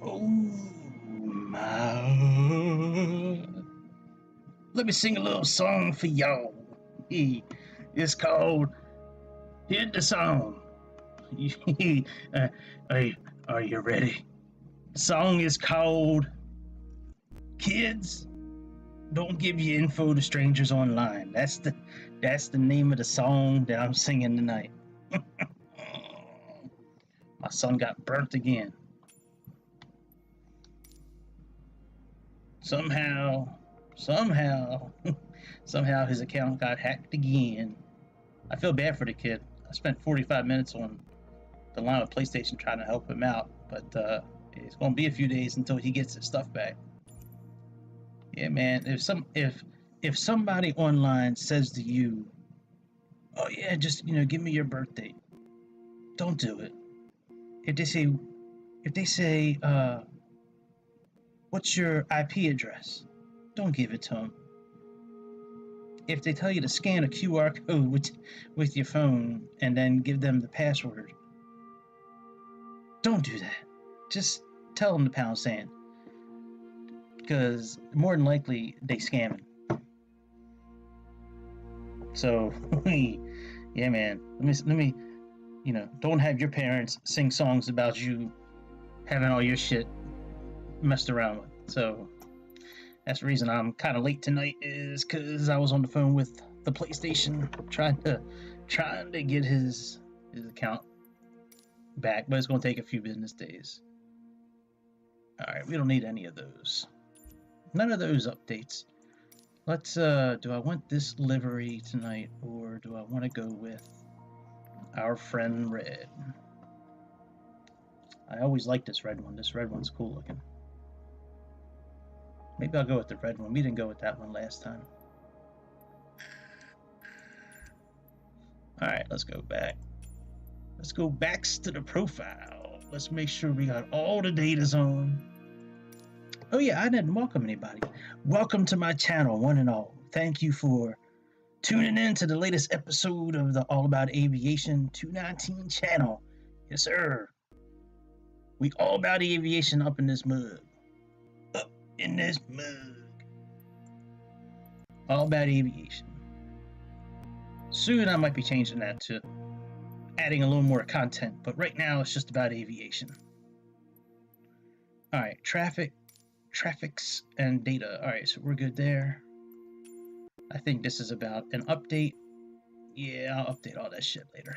Oh my. Let me sing a little song for y'all. It's called Hit the Song. uh, are you ready? The song is called Kids Don't Give Your Info to Strangers Online. That's the name of the song that I'm singing tonight. My son got burnt again. Somehow his account got hacked again. I feel bad for the kid. I spent 45 minutes on the line with PlayStation trying to help him out, but it's going to be a few days until he gets his stuff back. Yeah, man. If somebody online says to you, "Oh yeah, just give me your birthday," don't do it. If they say, "What's your IP address?" Don't give it to them. If they tell you to scan a QR code with your phone and then give them the password, don't do that. Just tell them the £, because more than likely they scamming. So, yeah, man. Let me, don't have your parents sing songs about you having all your shit messed around with. So that's the reason I'm kind of late tonight, is because I was on the phone with the PlayStation trying to get his account back, but it's going to take a few business days. All right, we don't need any of those. None of those updates. Let's, do I want this livery tonight, or do I want to go with our friend Red? I always like this red one. This red one's cool looking. Maybe I'll go with the red one. We didn't go with that one last time. All right, let's go back. Let's go back to the profile. Let's make sure we got all the datas on. Oh yeah, I didn't welcome anybody. Welcome to my channel, one and all. Thank you for tuning in to the latest episode of the All About Aviation 219 channel. Yes, sir. We all about aviation up in this mug. Up in this mug. All about aviation. Soon I might be changing that to adding a little more content, but right now it's just about aviation. All right, traffics and data. All right, so we're good there. I think this is about an update. Yeah, I'll update all that shit later.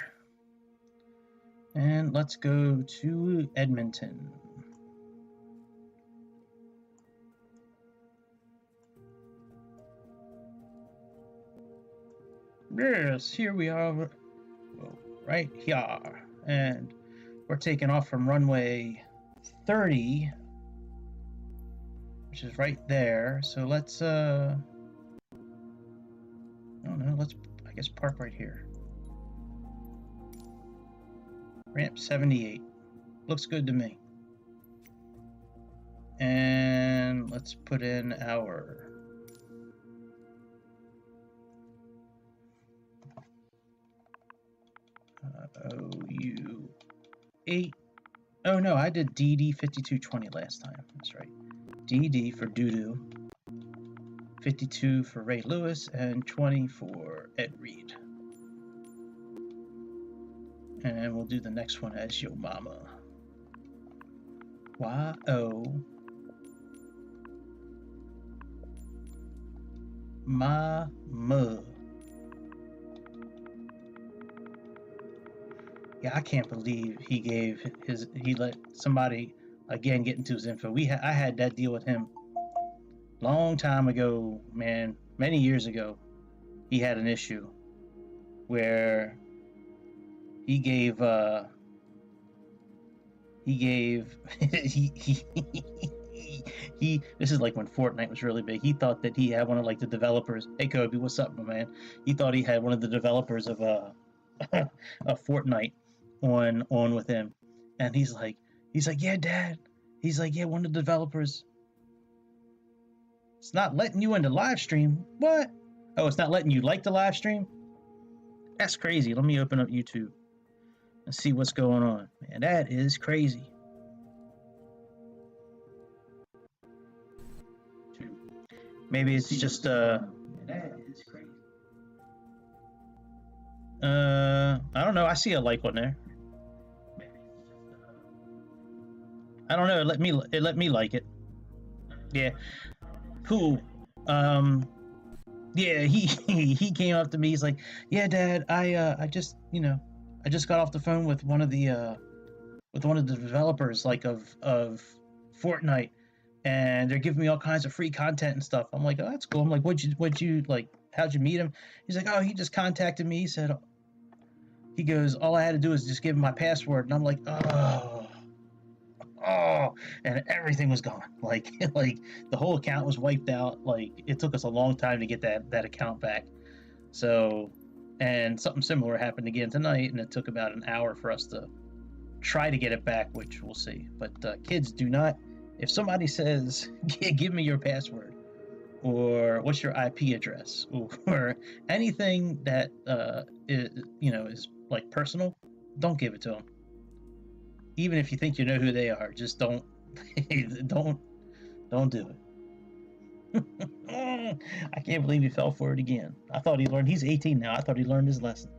And let's go to Edmonton. Yes, here we are, right here. And we're taking off from runway 30, which is right there. So let's, I don't know, let's, I guess, park right here. Ramp 78. Looks good to me. And let's put in our OU8. Oh no, I did DD 5220 last time. That's right. DD for Doodoo, 52 for Ray Lewis, and 20 for Ed Reed. And we'll do the next one as Yo Mama. Y-O Mama. Yeah, I can't believe he let somebody again get into his info. I had that deal with him long time ago, man, many years ago. He had an issue where he gave this is like when Fortnite was really big. He thought that he had one of like the developers. Hey Kobe, what's up, my man? He thought he had one of the developers of Fortnite on with him, and he's like, yeah, Dad. He's like, yeah, one of the developers. It's not letting you into live stream. What? Oh, it's not letting you like the live stream? That's crazy. Let me open up YouTube and see what's going on. Man, that is crazy. Maybe it's just that is crazy. I don't know. I see a like on there. Maybe it's just I don't know. It let me like it. Yeah. Cool. Yeah, he came up to me. He's like, "Yeah, Dad, I just I just got off the phone with one of the developers like of Fortnite, and they're giving me all kinds of free content and stuff." I'm like, "Oh, that's cool." I'm like, "What'd you like? How'd you meet him?" He's like, "Oh, he just contacted me." He said, he goes, "All I had to do is just give him my password," and I'm like, "Oh," and everything was gone. Like like the whole account was wiped out. Like it took us a long time to get that account back. So, and something similar happened again tonight, and it took about an hour for us to try to get it back, which we'll see. But kids, do not. If somebody says, "Give me your password," or "What's your IP address," or anything that is like personal, don't give it to them. Even if you think you know who they are, just don't don't do it. I can't believe he fell for it again. I thought he learned. He's 18 now. I thought he learned his lesson.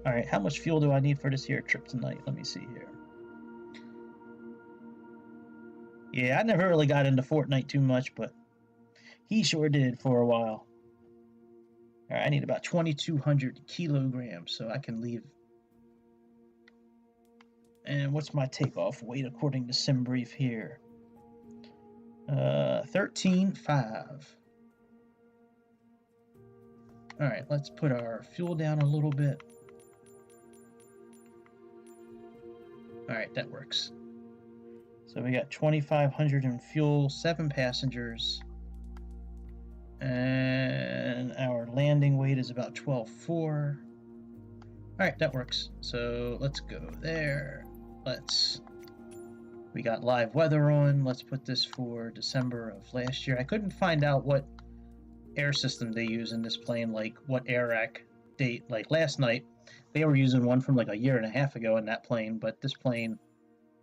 All right, how much fuel do I need for this here trip tonight? Let me see here. Yeah, I never really got into Fortnite too much, but he sure did for a while. All right, I need about 2,200 kilograms so I can leave. And what's my takeoff weight according to SimBrief here? 13.5. All right, let's put our fuel down a little bit. All right, that works. So we got 2,500 in fuel, 7 passengers, and our landing weight is about 12.4. All right, that works. So let's go there. We got live weather on. Let's put this for December of last year. I couldn't find out what air system they use in this plane, like what AIRAC date. Like last night, they were using one from like a year and a half ago in that plane, but this plane,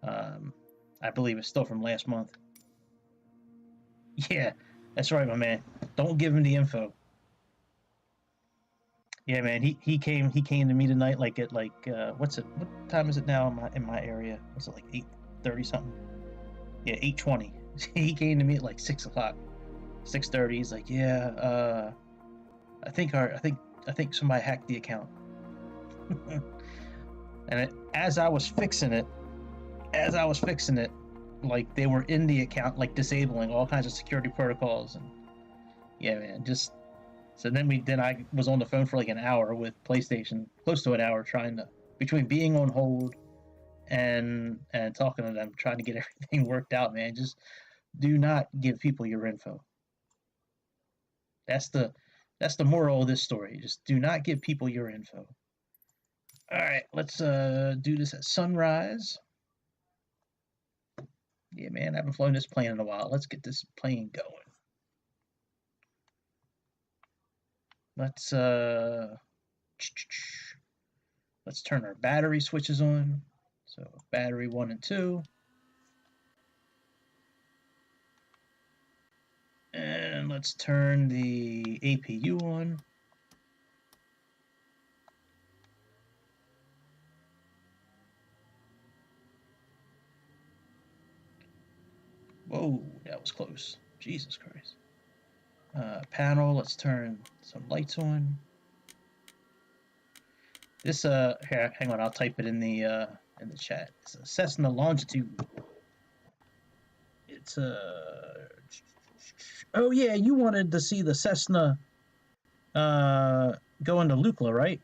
I believe, is still from last month. Yeah, that's right, my man. Don't give him the info. Yeah, man. He came to me tonight like at like what time is it now in my area? Was it like 8:30 something? Yeah, 8:20. He came to me at like 6 o'clock, 6:30. He's like, yeah, I think somebody hacked the account. And as I was fixing it, like they were in the account, like disabling all kinds of security protocols, and yeah, man, just so then I was on the phone for like an hour with PlayStation, close to an hour, trying to between being on hold and talking to them, trying to get everything worked out, man. Just do not give people your info. That's the moral of this story. Just do not give people your info. All right, let's do this at sunrise. Yeah, man, I haven't flown this plane in a while. Let's get this plane going. Let's turn our battery switches on. So battery 1 and 2. And let's turn the APU on. Whoa, that was close. Jesus Christ. Panel, let's turn some lights on. This here, hang on, I'll type it in the chat. It's a Cessna Longitude. It's oh yeah, you wanted to see the Cessna go into Lukla, right?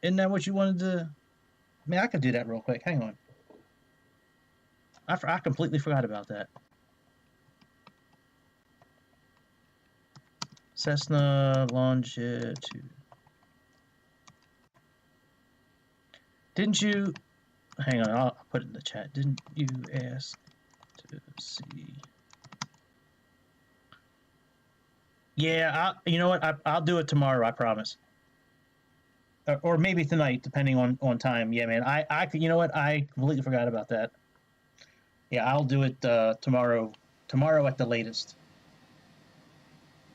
Isn't that what you wanted to? I mean, I could do that real quick. Hang on. I completely forgot about that. Cessna Longitude. Didn't you? Hang on, I'll put it in the chat. Didn't you ask to see? Yeah, you know what? I'll do it tomorrow. I promise. Or maybe tonight, depending on time. Yeah, man. You know what? I completely forgot about that. Yeah, I'll do it tomorrow. Tomorrow at the latest.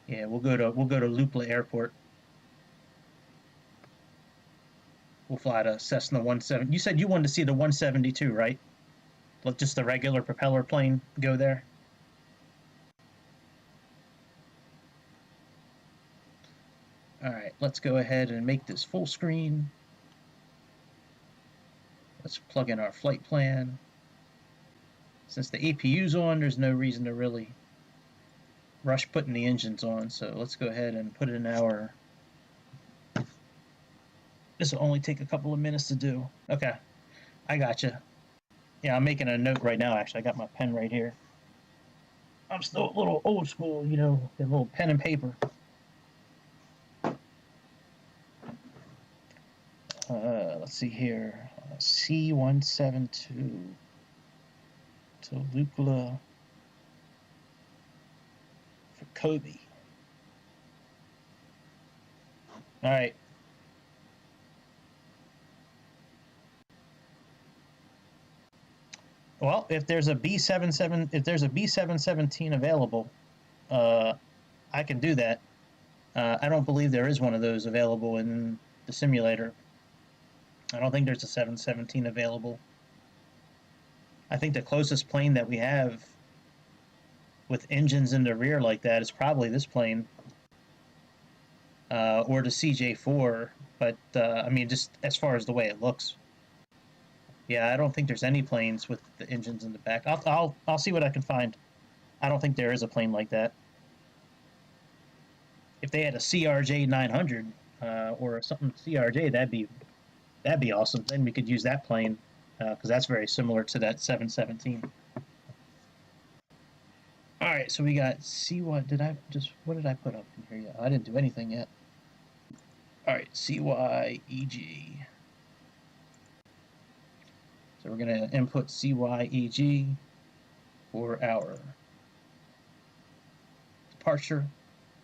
Yeah, we'll go to Lupla Airport. We'll fly to Cessna 17. You said you wanted to see the 172, right? Like just the regular propeller plane go there. All right, let's go ahead and make this full screen. Let's plug in our flight plan. Since the APU's on, there's no reason to really rush putting the engines on. So let's go ahead and put it in our. This will only take a couple of minutes to do. Okay, I gotcha. Yeah, I'm making a note right now. Actually, I got my pen right here. I'm still a little old school, you know, a little pen and paper. Let's see here. C172 to Lupula for Kobe. All right. Well, if there's a B717 available, I can do that. I don't believe there is one of those available in the simulator. I don't think there's a 717 available. I think the closest plane that we have with engines in the rear like that is probably this plane, or the CJ4. But I mean, just as far as the way it looks, yeah, I don't think there's any planes with the engines in the back. I'll see what I can find. I don't think there is a plane like that. If they had a CRJ 900 or something CRJ, that'd be awesome. Then we could use that plane because that's very similar to that 717. All right, so we got what did I put up in here yet? I didn't do anything yet. All right, CYEG. So we're gonna input CYEG for our departure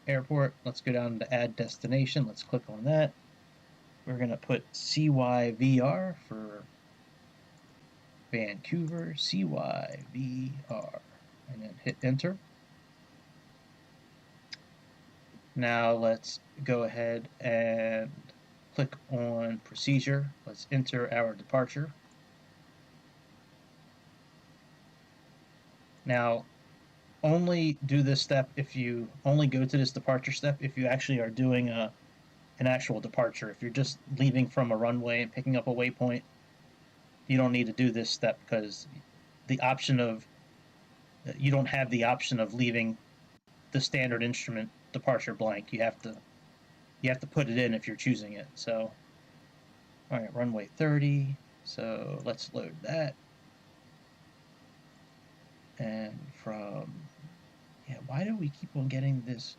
airport. Let's go down to add destination. Let's click on that. We're gonna put CYVR for Vancouver, CYVR, and then hit enter. Now let's go ahead and click on procedure. Let's enter our departure. Now, only do this step if you only go to this departure step if you actually are doing an actual departure. If you're just leaving from a runway and picking up a waypoint, you don't need to do this step because the option of you don't have the option of leaving the standard instrument departure blank. You have to put it in if you're choosing it. So, all right, runway 30. So let's load that. And why do we keep on getting this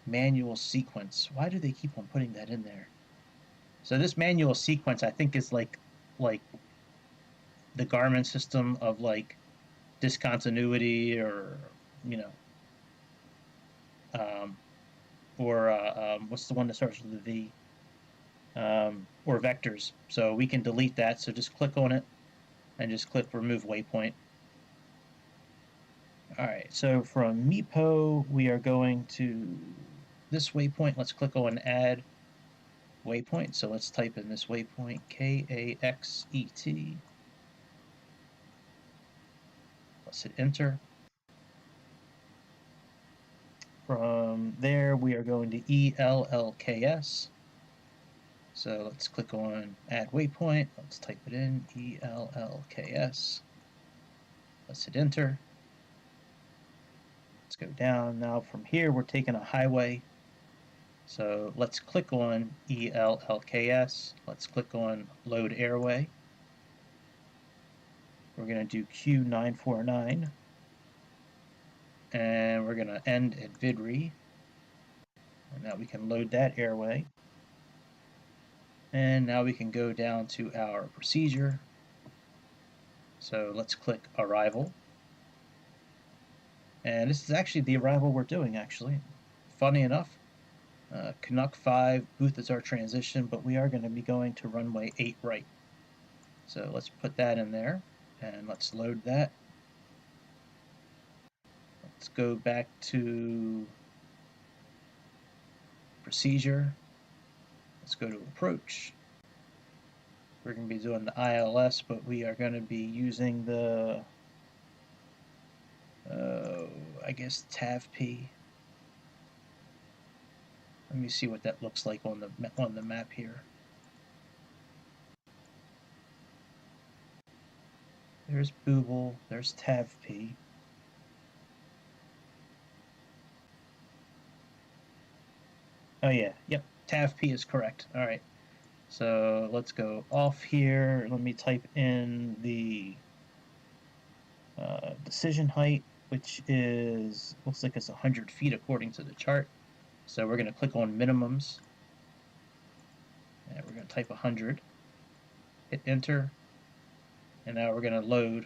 manual sequence? Why do they keep on putting that in there? So this manual sequence, I think, is like the Garmin system of like discontinuity, or you know, what's the one that starts with a V? Or vectors. So we can delete that. So just click on it and just click remove waypoint. All right, so from MIPO, we are going to this waypoint. Let's click on add waypoint. So let's type in this waypoint, KAXET. Let's hit enter. From there, we are going to ELLKS. So let's click on add waypoint. Let's type it in, ELLKS. Let's hit enter. Let's go down. Now from here, we're taking a highway. So let's click on ELLKS. Let's click on load airway. We're going to do Q949. And we're going to end at VIDRI. And now we can load that airway. And now we can go down to our procedure. So let's click arrival. And this is actually the arrival we're doing, actually. Funny enough, Canuck 5 booth is our transition, but we are going to be going to runway 8 right. So let's put that in there, and let's load that. Let's go back to procedure. Let's go to approach. We're going to be doing the ILS, but we are going to be using the, I guess, TAV-P. Let me see what that looks like on the map here. There's Booble, there's TAV-P. Oh yeah, yep, TAV-P is correct. All right, so let's go off here. Let me type in the decision height, which is, looks like it's 100 feet according to the chart. So we're going to click on minimums, and we're going to type 100, hit enter, and now we're going to load.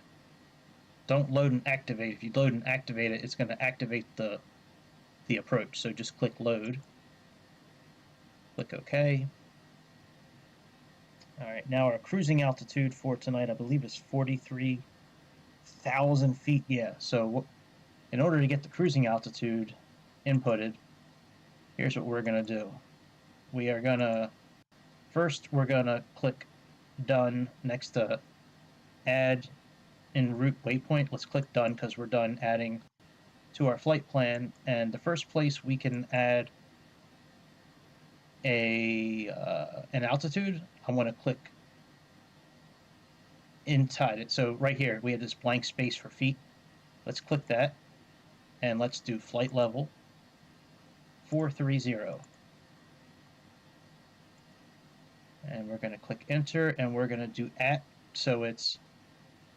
Don't load and activate. If you load and activate it, it's going to activate the approach. So just click load, click OK. All right, now our cruising altitude for tonight, I believe, is 43,000 feet. Yeah, so in order to get the cruising altitude inputted, here's what we're going to do. We are going to, first, we're going to click done next to add en route waypoint. Let's click done because we're done adding to our flight plan. And the first place we can add an altitude, I'm going to click inside it. So right here, we have this blank space for feet. Let's click that, and let's do flight level 430. And we're going to click enter, and we're going to do at, so it's,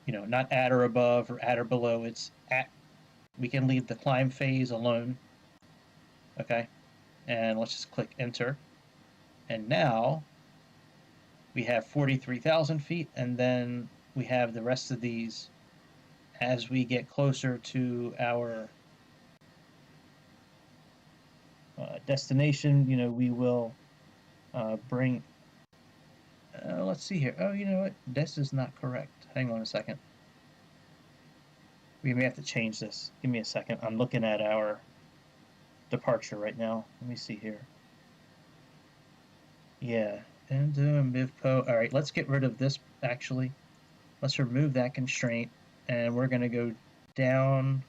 you know, not at or above or at or below, it's at. We can leave the climb phase alone. Okay, and let's just click enter. And now we have 43,000 feet, and then we have the rest of these. As we get closer to our destination, you know, we will bring, let's see here. Oh, you know what? This is not correct. Hang on a second. We may have to change this. Give me a second. I'm looking at our departure right now. Let me see here. Yeah, and MIVPO. All right, let's get rid of this, actually. Let's remove that constraint, and we're going to go down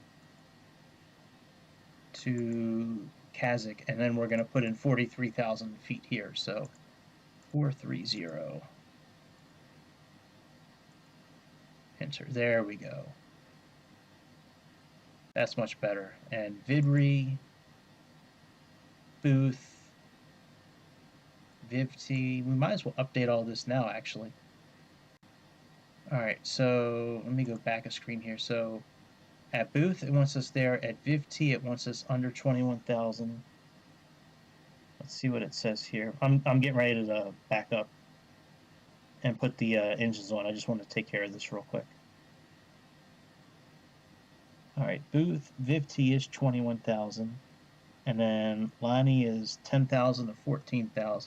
to CYEG, and then we're going to put in 43,000 feet here. So 430. Enter. There we go. That's much better. And VIBRI, booth, VivT. We might as well update all this now, actually. All right, so let me go back a screen here. So at booth, it wants us there. At VivT, it wants us under 21,000. Let's see what it says here. I'm getting ready to back up and put the engines on. I just want to take care of this real quick. All right, booth, VivT is 21,000. And then Lonnie is 10,000 to 14,000.